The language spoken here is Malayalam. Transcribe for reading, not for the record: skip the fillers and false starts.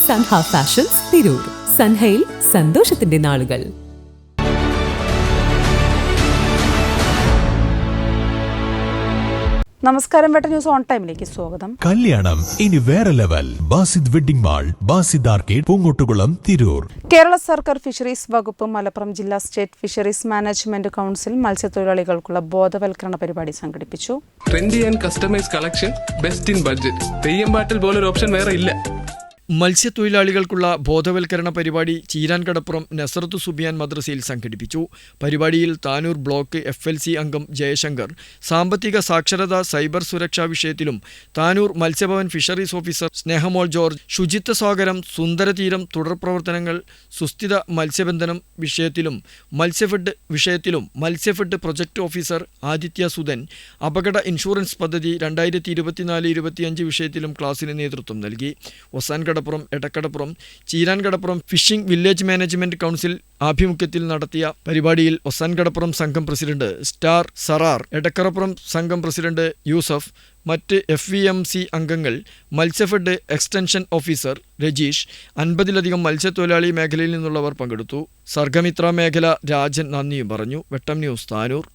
സൻഹ ഫാഷൻസ് തിരൂർ. സൻഹയിൽ സന്തോഷത്തിന്റെ നാളുകൾ. നമസ്കാരം, വെട്ട ന്യൂസ് ഓൺ ടൈമിലേക്ക് സ്വാഗതം. കല്യാണം ഇനി വേറെ level. Basid wedding mall, Basid arcade, Poongottukulam, Tirur. Kerala സർക്കാർ ഫിഷറീസ് വകുപ്പ് മലപ്പുറം ജില്ലാ സ്റ്റേറ്റ് ഫിഷറീസ് മാനേജ്മെന്റ് കൗൺസിൽ മത്സ്യത്തൊഴിലാളികൾക്കുള്ള ബോധവൽക്കരണ പരിപാടി സംഘടിപ്പിച്ചു. Trendy and customise collection, best in budget. തെയ്യമ്പാട്ടിൽ പോലൊരു ഓപ്ഷൻ വേറെ ഇല്ല. മത്സ്യത്തൊഴിലാളികൾക്കുള്ള ബോധവൽക്കരണ പരിപാടി ചീരാൻകടപ്പുറം നസറത്തു സുബിയാൻ മദ്രസയിൽ സംഘടിപ്പിച്ചു. പരിപാടിയിൽ താനൂർ ബ്ലോക്ക് FLC അംഗം ജയശങ്കർ സാമ്പത്തിക സാക്ഷരത, സൈബർ സുരക്ഷാ വിഷയത്തിലും Tanur Matsyabhavan fisheries officer Snehamol George ശുചിത്വ സാഗരം, സുന്ദരതീരം തുടർ പ്രവർത്തനങ്ങൾ, സുസ്ഥിത മത്സ്യബന്ധനം വിഷയത്തിലും മത്സ്യഫെഡ് പ്രൊജക്ട് ഓഫീസർ ആദിത്യ സുധൻ അപകട ഇൻഷുറൻസ് പദ്ധതി 2024-25 വിഷയത്തിലും ക്ലാസിന് നേതൃത്വം നൽകി. Osankadappuram, Edakkadappuram, Cheerankadappuram fishing village management council ആഭിമുഖ്യത്തിൽ നടത്തിയ പരിപാടിയിൽ ഒസാൻകടപ്പുറം സംഘം പ്രസിഡന്റ് സ്റ്റാർ സറാർ, എടക്കടപ്പുറം സംഘം പ്രസിഡന്റ് യൂസഫ്, മറ്റ് FVMC അംഗങ്ങൾ, മത്സ്യഫെഡ് എക്സ്റ്റൻഷൻ ഓഫീസർ രജീഷ്, 50-ലധികം മത്സ്യത്തൊഴിലാളി മേഖലയിൽ നിന്നുള്ളവർ പങ്കെടുത്തു. സർഗമിത്ര മേഖല രാജൻ നന്ദിയും പറഞ്ഞു. വെട്ടം ന്യൂസ്, താനൂർ.